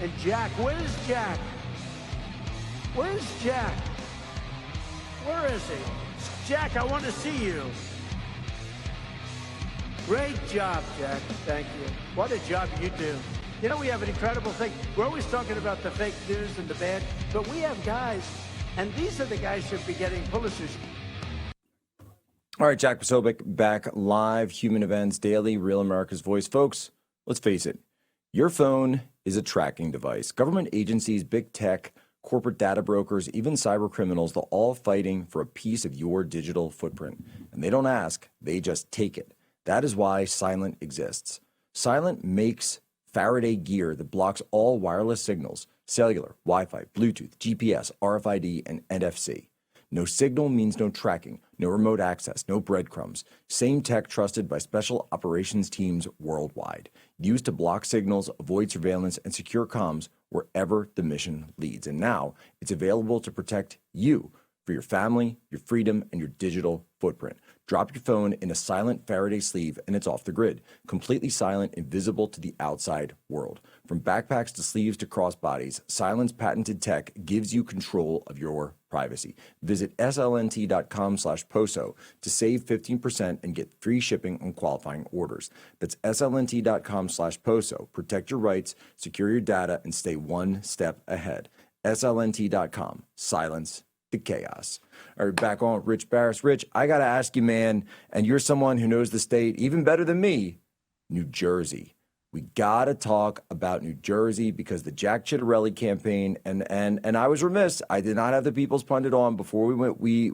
And Jack, where's Jack? Where's Jack? Where is he? Jack, I want to see you. Great job, Jack. Thank you. What a job you do. You know, we have an incredible thing. We're always talking about the fake news and the bad, but we have guys, and these are the guys who should be getting Pollsters. All right, Jack Posobiec back live, Human Events Daily, Real America's Voice. Folks, let's face it, your phone is a tracking device. Government agencies, big tech, corporate data brokers, even cyber criminals, they're all fighting for a piece of your digital footprint. And they don't ask, they just take it. That is why Silent exists. Silent makes Faraday gear that blocks all wireless signals, cellular, Wi-Fi, Bluetooth, GPS, RFID, and NFC. No signal means no tracking, no remote access, no breadcrumbs. Same tech trusted by special operations teams worldwide. Used to block signals, avoid surveillance, and secure comms wherever the mission leads. And now it's available to protect you for your family, your freedom, and your digital footprint. Drop your phone in a Silent Faraday sleeve and it's off the grid. Completely silent, invisible to the outside world. From backpacks to sleeves to crossbodies, Silent's patented tech gives you control of your privacy. Visit slnt.com/poso to save 15% and get free shipping on qualifying orders. That's slnt.com/poso. Protect your rights, secure your data, and stay one step ahead. slnt.com. Silence the chaos. All right, back on Rich Baris. Rich, I got to ask you, man, and you're someone who knows the state even better than me, New Jersey. We got to talk about New Jersey because the Jack Ciattarelli campaign, and I was remiss. I did not have the People's Pundit on before we went. We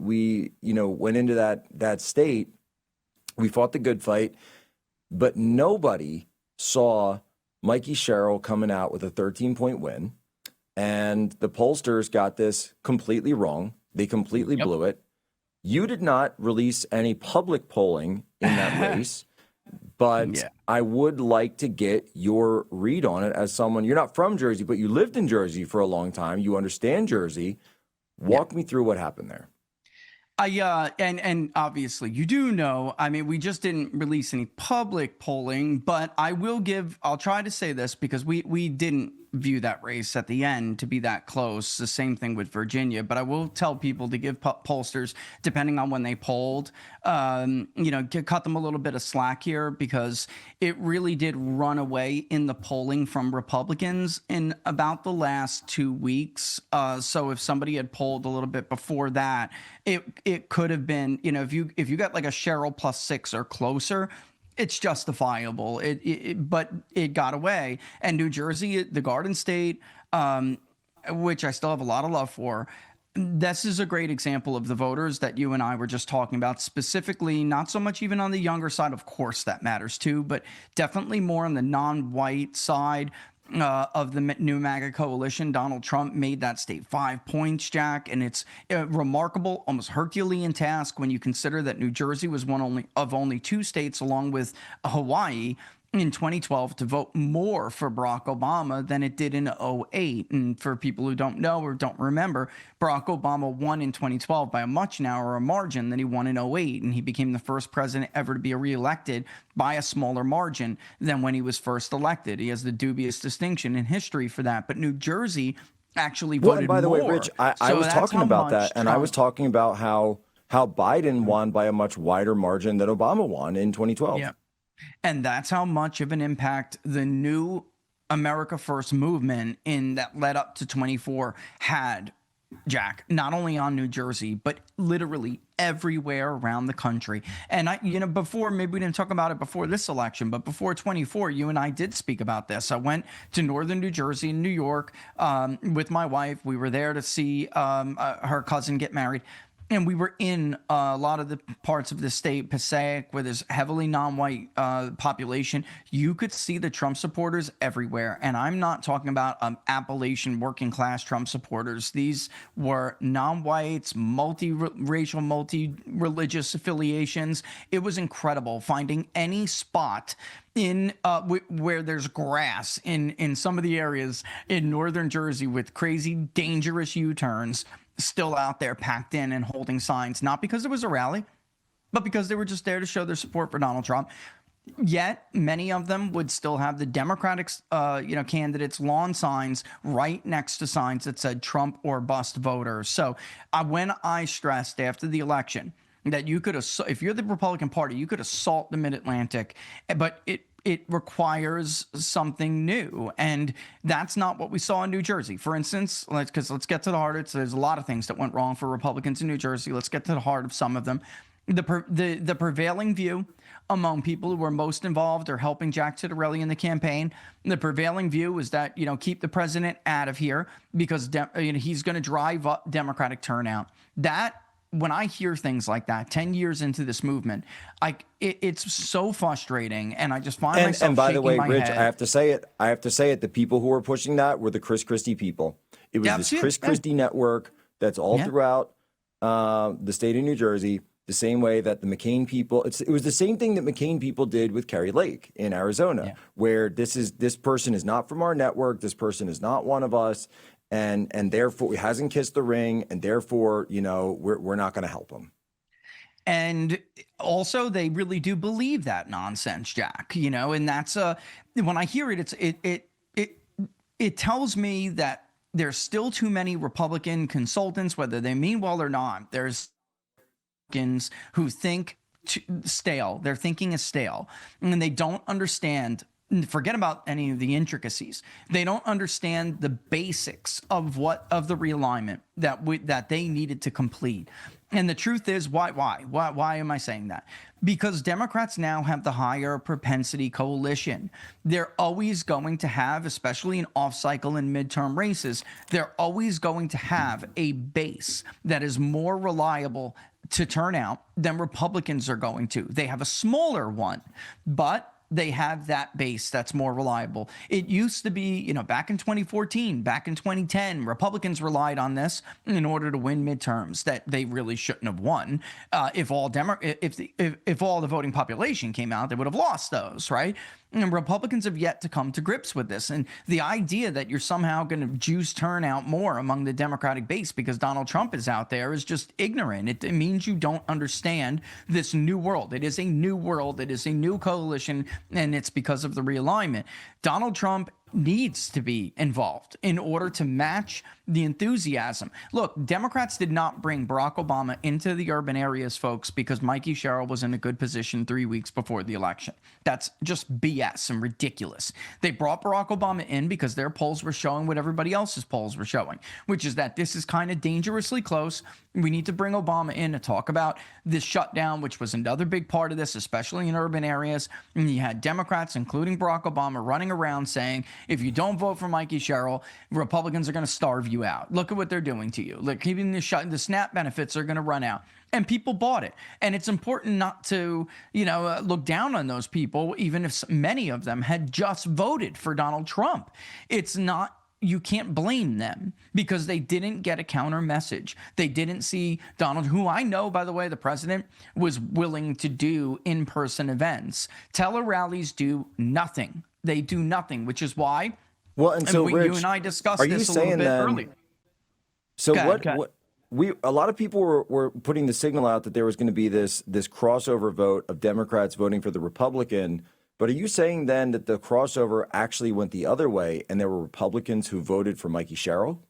went into that state. We fought the good fight, but nobody saw Mikie Sherrill coming out with a 13-point win. And the pollsters got this completely wrong. They completely blew it. You did not release any public polling in that race, but I would like to get your read on it as someone, you're not from Jersey, but you lived in Jersey for a long time. You understand Jersey. Walk me through what happened there. And obviously you do know, I mean, we just didn't release any public polling, but I'll try to say this because we didn't view that race at the end to be that close. The same thing with Virginia, but I will tell people to give pollsters, depending on when they polled, cut them a little bit of slack here because it really did run away in the polling from Republicans in about the last 2 weeks. So if somebody had polled a little bit before that, it could have been, if you got like a Sherrill +6 or closer, it's justifiable. But it got away. And New Jersey, the Garden State, which I still have a lot of love for, this is a great example of the voters that you and I were just talking about, specifically, not so much even on the younger side. Of course, that matters too, but definitely more on the non-white side of the new MAGA coalition. Donald Trump made that state 5 points, Jack, and it's a remarkable, almost Herculean task when you consider that New Jersey was one of only 2 states, along with Hawaii, in 2012 to vote more for Barack Obama than it did in 2008. And for people who don't know or don't remember, Barack Obama won in 2012 by a much narrower margin than he won in 2008. And he became the first president ever to be reelected by a smaller margin than when he was first elected. He has the dubious distinction in history for that. But New Jersey actually voted more. Well, and by the way, Rich, I was talking about that, and I was talking about how Biden won by a much wider margin than Obama won in 2012. Yeah. And that's how much of an impact the new America First movement in that led up to 24 had, Jack, not only on New Jersey, but literally everywhere around the country. And before, maybe we didn't talk about it before this election, but before 24, you and I did speak about this. I went to northern New Jersey and New York with my wife. We were there to see her cousin get married. And we were in a lot of the parts of the state, Passaic, where there's heavily non-white population. You could see the Trump supporters everywhere. And I'm not talking about Appalachian working class Trump supporters. These were non-whites, multiracial, multi-religious affiliations. It was incredible finding any spot in where there's grass in some of the areas in northern Jersey with crazy, dangerous U-turns, still out there packed in and holding signs, not because it was a rally, but because they were just there to show their support for Donald Trump. Yet many of them would still have the Democratic, candidates' lawn signs right next to signs that said Trump or bust voters. So when I stressed after the election that you could, if you're the Republican Party, you could assault the Mid-Atlantic, but it requires something new. And that's not what we saw in New Jersey. For instance, let's get to the heart of it. So there's a lot of things that went wrong for Republicans in New Jersey. Let's get to the heart of some of them. The prevailing view among people who were most involved or helping Jack Ciattarelli in the campaign, the prevailing view is that, keep the president out of here because he's going to drive up Democratic turnout. That, when I hear things like that 10 years into this movement, it's so frustrating, and I just find myself and by the way, Rich, head. I have to say it, the people who were pushing that were the Chris Christie people. It was this Chris Christie network that's all throughout the state of New Jersey. The same way that the McCain people, it was the same thing that McCain people did with Kerry Lake in Arizona, where this person is not from our network, this person is not one of us, and therefore he hasn't kissed the ring, and therefore we're not going to help him. And also, they really do believe that nonsense, Jack. And that's when I hear it, it tells me that there's still too many Republican consultants, whether they mean well or not. There's who think stale. Their thinking is stale, and they don't understand. Forget about any of the intricacies. They don't understand the basics of the realignment that they needed to complete. And the truth is, why am I saying that? Because Democrats now have the higher propensity coalition. They're always going to have, especially in off-cycle and midterm races, they're always going to have a base that is more reliable to turn out than Republicans are going to. They have a smaller one, but they have that base that's more reliable. It used to be, back in 2014, back in 2010, Republicans relied on this in order to win midterms that they really shouldn't have won. If all the voting population came out, they would have lost those, right? And Republicans have yet to come to grips with this. And the idea that you're somehow going to juice turnout more among the Democratic base because Donald Trump is out there is just ignorant. It means you don't understand this new world. It is a new world. It is a new coalition, and it's because of the realignment. Donald Trump needs to be involved in order to match the enthusiasm. Look, Democrats did not bring Barack Obama into the urban areas, folks, because Mikie Sherrill was in a good position 3 weeks before the election. That's just BS and ridiculous. They brought Barack Obama in because their polls were showing what everybody else's polls were showing, which is that this is kind of dangerously close. We need to bring Obama in to talk about this shutdown, which was another big part of this, especially in urban areas. And you had Democrats, including Barack Obama, running around saying, if you don't vote for Mikie Sherrill, Republicans are going to starve you out. Look at what they're doing to you. Look, keeping the SNAP benefits are going to run out. And people bought it. And it's important not to, look down on those people, even if many of them had just voted for Donald Trump. It's not. You can't blame them because they didn't get a counter message. They didn't see Donald, who I know, by the way, the president was willing to do in-person events. Tele rallies do nothing. They do nothing, which is why. Well, and so Rich, you and I discussed this a little bit earlier. So a lot of people were putting the signal out that there was going to be this crossover vote of Democrats voting for the Republican. But are you saying then that the crossover actually went the other way and there were Republicans who voted for Mikie Sherrill?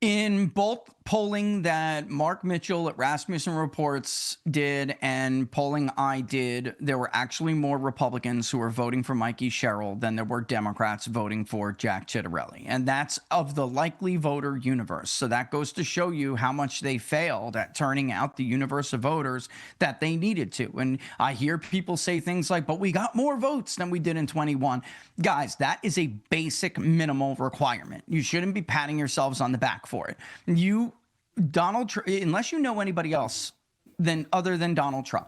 In both polling that Mark Mitchell at Rasmussen Reports did and polling I did, there were actually more Republicans who were voting for Mikie Sherrill than there were Democrats voting for Jack Ciattarelli. And that's of the likely voter universe. So that goes to show you how much they failed at turning out the universe of voters that they needed to. And I hear people say things like, but we got more votes than we did in 21. Guys, that is a basic minimal requirement. You shouldn't be patting yourselves on the back for it. Unless you know anybody else other than Donald Trump,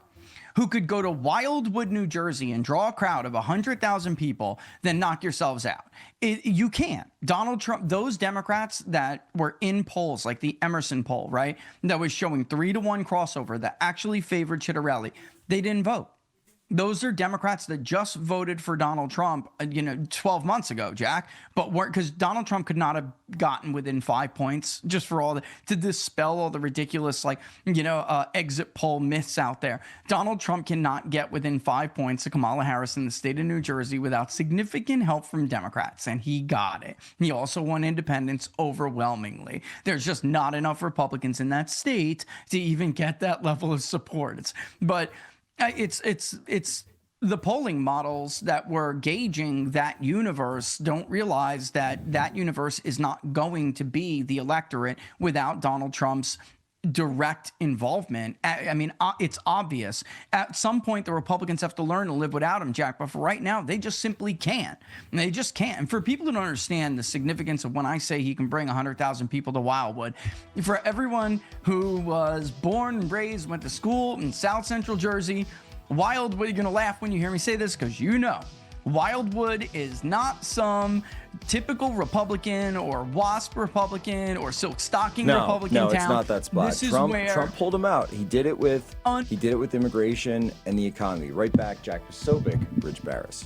who could go to Wildwood, New Jersey and draw a crowd of 100,000 people, then knock yourselves out. You can't. Donald Trump, those Democrats that were in polls, like the Emerson poll, right, that was showing 3-to-1 crossover that actually favored Ciattarelli, they didn't vote. Those are Democrats that just voted for Donald Trump, 12 months ago, Jack, but weren't, because Donald Trump could not have gotten within 5 points, just for all to dispel all the ridiculous, exit poll myths out there. Donald Trump cannot get within 5 points of Kamala Harris in the state of New Jersey without significant help from Democrats, and he got it. He also won independents overwhelmingly. There's just not enough Republicans in that state to even get that level of support. It's the polling models that were gauging that universe don't realize that universe is not going to be the electorate without Donald Trump's direct involvement. I mean, it's obvious. At some point, the Republicans have to learn to live without him, Jack, but for right now, they just simply can't. They just can't. And for people who don't understand the significance of when I say he can bring 100,000 people to Wildwood, for everyone who was born and raised, went to school in South Central Jersey, Wildwood, you're going to laugh when you hear me say this, because Wildwood is not some typical Republican or WASP Republican or silk stocking Republican town. No, it's not that spot. This is Trump where pulled him out. He did it with immigration and the economy. Right back, Jack Posobiec, Rich Baris.